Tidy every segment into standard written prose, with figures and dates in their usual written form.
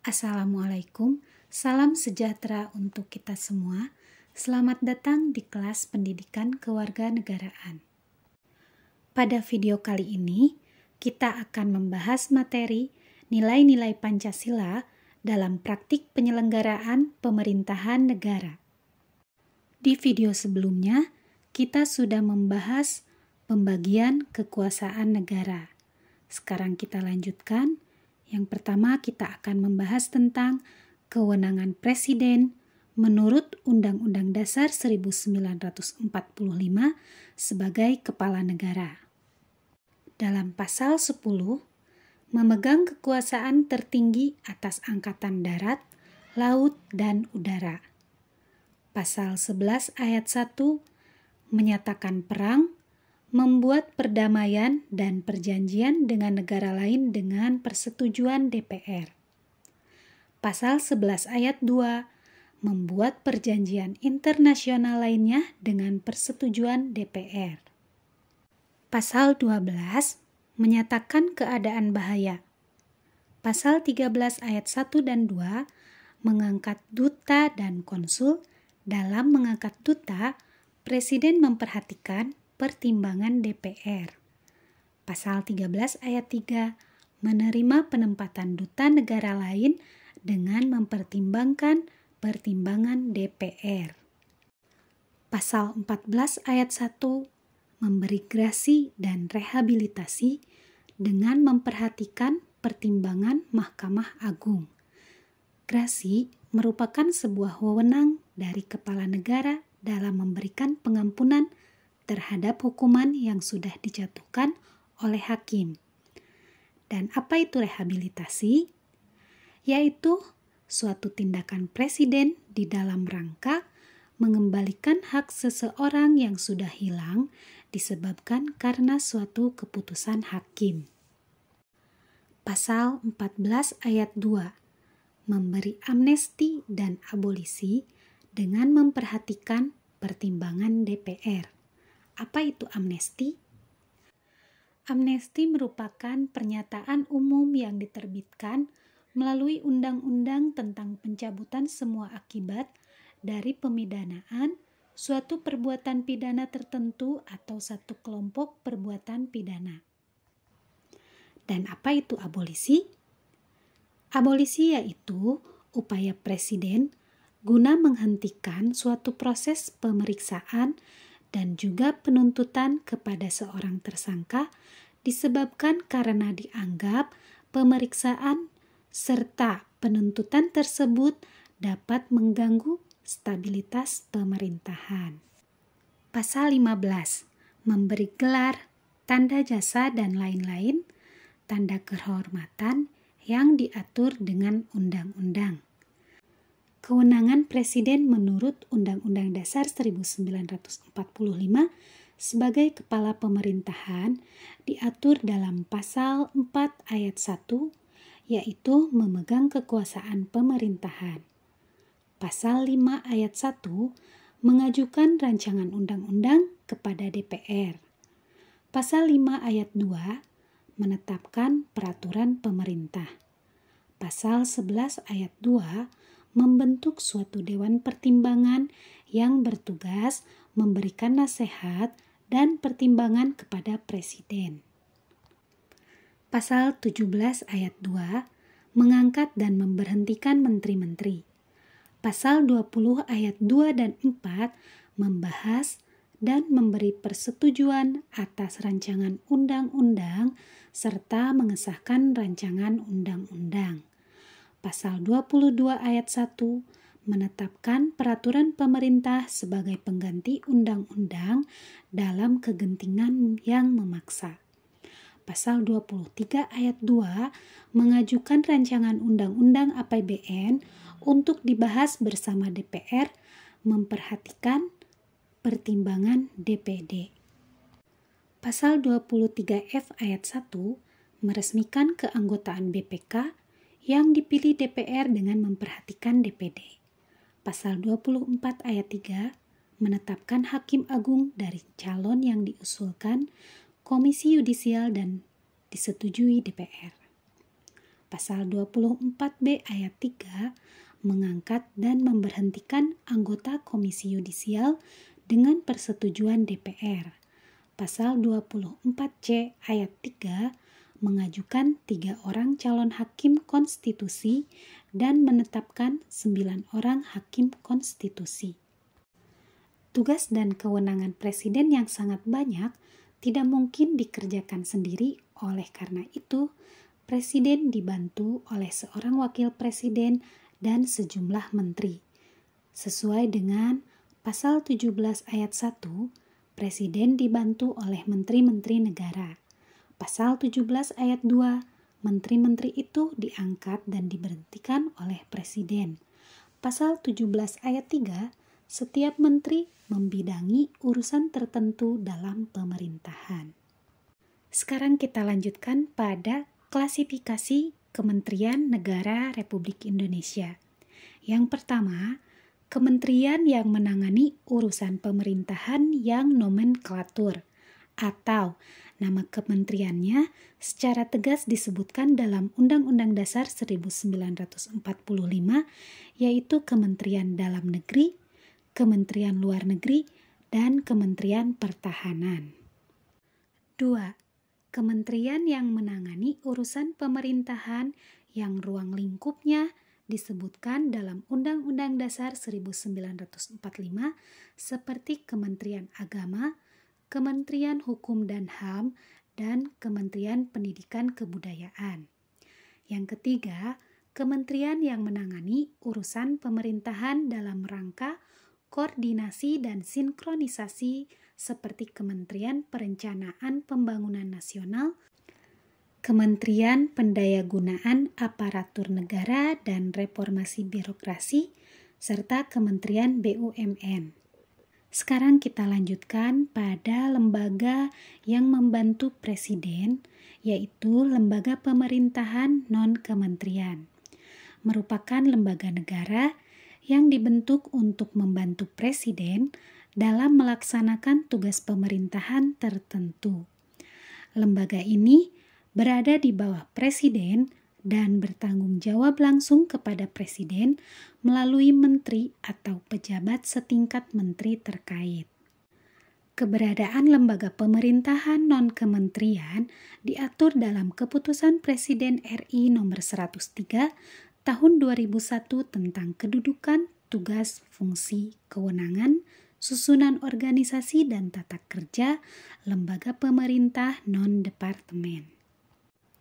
Assalamualaikum, salam sejahtera untuk kita semua. Selamat datang di kelas pendidikan kewarganegaraan. Pada video kali ini, kita akan membahas materi nilai-nilai Pancasila dalam praktik penyelenggaraan pemerintahan negara. Di video sebelumnya, kita sudah membahas pembagian kekuasaan negara. Sekarang kita lanjutkan. Yang pertama, kita akan membahas tentang kewenangan Presiden menurut Undang-Undang Dasar 1945 sebagai Kepala Negara. Dalam pasal 10, memegang kekuasaan tertinggi atas Angkatan Darat, Laut, dan Udara. Pasal 11 ayat 1 menyatakan perang, membuat perdamaian dan perjanjian dengan negara lain dengan persetujuan DPR. Pasal 11 ayat 2 membuat perjanjian internasional lainnya dengan persetujuan DPR. Pasal 12 menyatakan keadaan bahaya. Pasal 13 ayat 1 dan 2 mengangkat duta dan konsul. Dalam mengangkat duta, Presiden memperhatikan pertimbangan DPR. Pasal 13 ayat 3 menerima penempatan duta negara lain dengan mempertimbangkan pertimbangan DPR. Pasal 14 ayat 1 memberi grasi dan rehabilitasi dengan memperhatikan pertimbangan Mahkamah Agung. Grasi merupakan sebuah wewenang dari kepala negara dalam memberikan pengampunan terhadap hukuman yang sudah dijatuhkan oleh hakim. Dan apa itu rehabilitasi? Yaitu suatu tindakan presiden di dalam rangka mengembalikan hak seseorang yang sudah hilang disebabkan karena suatu keputusan hakim. Pasal 14 ayat 2 memberi amnesti dan abolisi dengan memperhatikan pertimbangan DPR. Apa itu amnesti? Amnesti merupakan pernyataan umum yang diterbitkan melalui undang-undang tentang pencabutan semua akibat dari pemidanaan, suatu perbuatan pidana tertentu atau satu kelompok perbuatan pidana. Dan apa itu abolisi? Abolisi yaitu upaya presiden guna menghentikan suatu proses pemeriksaan dan juga penuntutan kepada seorang tersangka disebabkan karena dianggap pemeriksaan serta penuntutan tersebut dapat mengganggu stabilitas pemerintahan. Pasal 15 memberi gelar, tanda jasa dan lain-lain, tanda kehormatan yang diatur dengan undang-undang. Kewenangan Presiden menurut Undang-Undang Dasar 1945 sebagai Kepala Pemerintahan diatur dalam Pasal 4 ayat 1, yaitu memegang kekuasaan pemerintahan. Pasal 5 ayat 1 mengajukan rancangan undang-undang kepada DPR. Pasal 5 ayat 2 menetapkan peraturan pemerintah. Pasal 11 ayat 2 membentuk suatu dewan pertimbangan yang bertugas memberikan nasihat dan pertimbangan kepada Presiden. Pasal 17 ayat 2 mengangkat dan memberhentikan menteri-menteri. Pasal 20 ayat 2 dan 4 membahas dan memberi persetujuan atas rancangan undang-undang serta mengesahkan rancangan undang-undang. Pasal 22 ayat 1 menetapkan peraturan pemerintah sebagai pengganti undang-undang dalam kegentingan yang memaksa. Pasal 23 ayat 2 mengajukan rancangan undang-undang APBN untuk dibahas bersama DPR, memperhatikan pertimbangan DPD. Pasal 23F ayat 1 meresmikan keanggotaan BPK yang dipilih DPR dengan memperhatikan DPD. Pasal 24 ayat 3 menetapkan hakim agung dari calon yang diusulkan Komisi Yudisial dan disetujui DPR. Pasal 24B ayat 3 mengangkat dan memberhentikan anggota Komisi Yudisial dengan persetujuan DPR. Pasal 24C ayat 3 mengajukan 3 orang calon hakim konstitusi dan menetapkan 9 orang hakim konstitusi. Tugas dan kewenangan presiden yang sangat banyak tidak mungkin dikerjakan sendiri, oleh karena itu presiden dibantu oleh seorang wakil presiden dan sejumlah menteri. Sesuai dengan pasal 17 ayat 1, presiden dibantu oleh menteri-menteri negara. Pasal 17 ayat 2, menteri-menteri itu diangkat dan diberhentikan oleh presiden. Pasal 17 ayat 3, setiap menteri membidangi urusan tertentu dalam pemerintahan. Sekarang kita lanjutkan pada klasifikasi Kementerian Negara Republik Indonesia. Yang pertama, kementerian yang menangani urusan pemerintahan yang nomenklatur atau nama kementeriannya secara tegas disebutkan dalam Undang-Undang Dasar 1945, yaitu Kementerian Dalam Negeri, Kementerian Luar Negeri, dan Kementerian Pertahanan. 2. Kementerian yang menangani urusan pemerintahan yang ruang lingkupnya disebutkan dalam Undang-Undang Dasar 1945 seperti Kementerian Agama, Kementerian Hukum dan HAM, dan Kementerian Pendidikan Kebudayaan. Yang ketiga, kementerian yang menangani urusan pemerintahan dalam rangka koordinasi dan sinkronisasi seperti Kementerian Perencanaan Pembangunan Nasional, Kementerian Pendayagunaan Aparatur Negara dan Reformasi Birokrasi, serta Kementerian BUMN. Sekarang kita lanjutkan pada lembaga yang membantu presiden, yaitu lembaga pemerintahan non-kementerian. Merupakan lembaga negara yang dibentuk untuk membantu presiden dalam melaksanakan tugas pemerintahan tertentu. Lembaga ini berada di bawah presiden dan bertanggung jawab langsung kepada presiden melalui menteri atau pejabat setingkat menteri terkait. Keberadaan lembaga pemerintahan non-kementerian diatur dalam Keputusan Presiden RI Nomor 103 Tahun 2001 tentang kedudukan, tugas, fungsi, kewenangan, susunan organisasi dan tata kerja lembaga pemerintah non-departemen.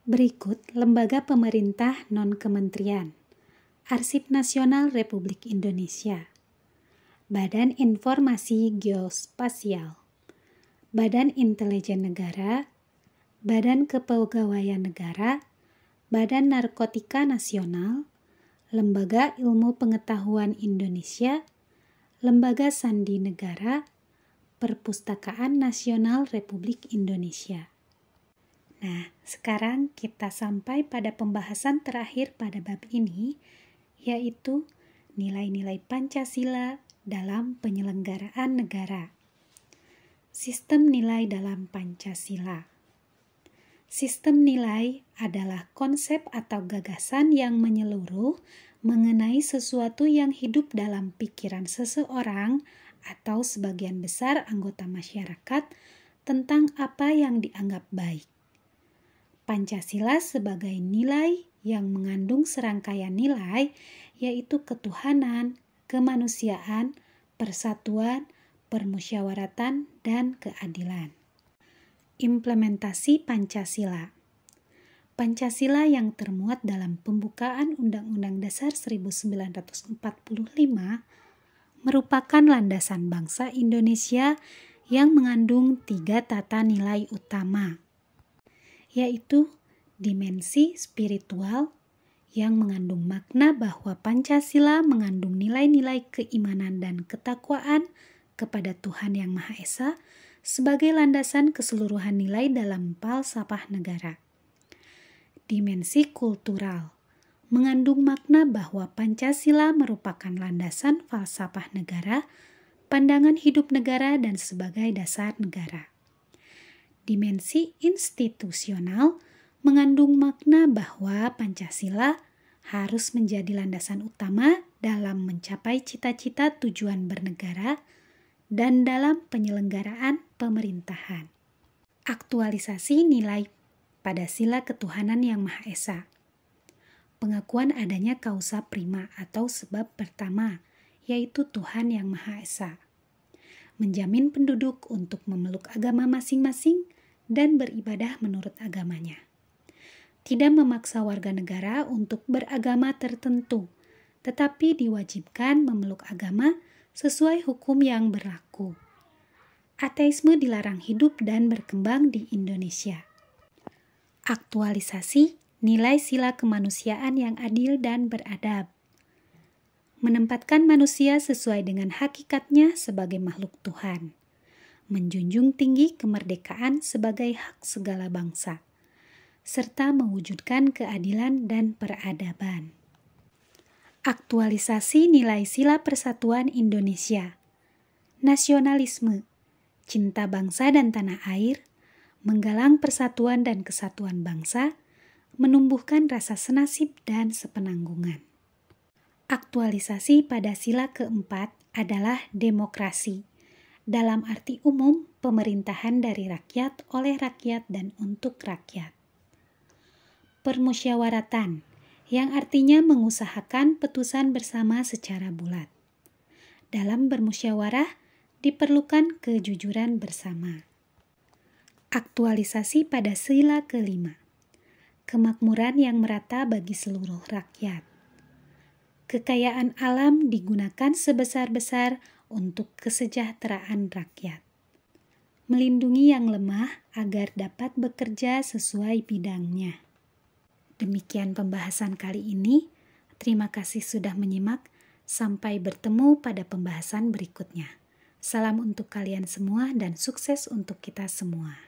Berikut lembaga pemerintah non-kementerian. Arsip Nasional Republik Indonesia, Badan Informasi Geospasial, Badan Intelijen Negara, Badan Kepegawaian Negara, Badan Narkotika Nasional, Lembaga Ilmu Pengetahuan Indonesia, Lembaga Sandi Negara, Perpustakaan Nasional Republik Indonesia. Nah, sekarang kita sampai pada pembahasan terakhir pada bab ini, yaitu nilai-nilai Pancasila dalam penyelenggaraan negara. Sistem nilai dalam Pancasila. Sistem nilai adalah konsep atau gagasan yang menyeluruh mengenai sesuatu yang hidup dalam pikiran seseorang atau sebagian besar anggota masyarakat tentang apa yang dianggap baik. Pancasila sebagai nilai yang mengandung serangkaian nilai, yaitu ketuhanan, kemanusiaan, persatuan, permusyawaratan, dan keadilan. Implementasi Pancasila. Pancasila yang termuat dalam pembukaan Undang-Undang Dasar 1945 merupakan landasan bangsa Indonesia yang mengandung 3 tata nilai utama, yaitu dimensi spiritual yang mengandung makna bahwa Pancasila mengandung nilai-nilai keimanan dan ketakwaan kepada Tuhan Yang Maha Esa sebagai landasan keseluruhan nilai dalam falsafah negara. Dimensi kultural mengandung makna bahwa Pancasila merupakan landasan falsafah negara, pandangan hidup negara, dan sebagai dasar negara. Dimensi institusional mengandung makna bahwa Pancasila harus menjadi landasan utama dalam mencapai cita-cita tujuan bernegara dan dalam penyelenggaraan pemerintahan. Aktualisasi nilai pada sila ketuhanan yang Maha Esa. Pengakuan adanya kausa prima atau sebab pertama, yaitu Tuhan yang Maha Esa. Menjamin penduduk untuk memeluk agama masing-masing dan beribadah menurut agamanya. Tidak memaksa warga negara untuk beragama tertentu, tetapi diwajibkan memeluk agama sesuai hukum yang berlaku. Ateisme dilarang hidup dan berkembang di Indonesia. Aktualisasi nilai sila kemanusiaan yang adil dan beradab. Menempatkan manusia sesuai dengan hakikatnya sebagai makhluk Tuhan. Menjunjung tinggi kemerdekaan sebagai hak segala bangsa, serta mewujudkan keadilan dan peradaban. Aktualisasi nilai sila persatuan Indonesia. Nasionalisme, cinta bangsa dan tanah air, menggalang persatuan dan kesatuan bangsa, menumbuhkan rasa senasib dan sepenanggungan. Aktualisasi pada sila keempat adalah demokrasi. Dalam arti umum, pemerintahan dari rakyat, oleh rakyat, dan untuk rakyat. Permusyawaratan, yang artinya mengusahakan putusan bersama secara bulat. Dalam bermusyawarah, diperlukan kejujuran bersama. Aktualisasi pada sila kelima. Kemakmuran yang merata bagi seluruh rakyat. Kekayaan alam digunakan sebesar-besar untuk kesejahteraan rakyat. Melindungi yang lemah agar dapat bekerja sesuai bidangnya. Demikian pembahasan kali ini. Terima kasih sudah menyimak. Sampai bertemu pada pembahasan berikutnya. Salam untuk kalian semua dan sukses untuk kita semua.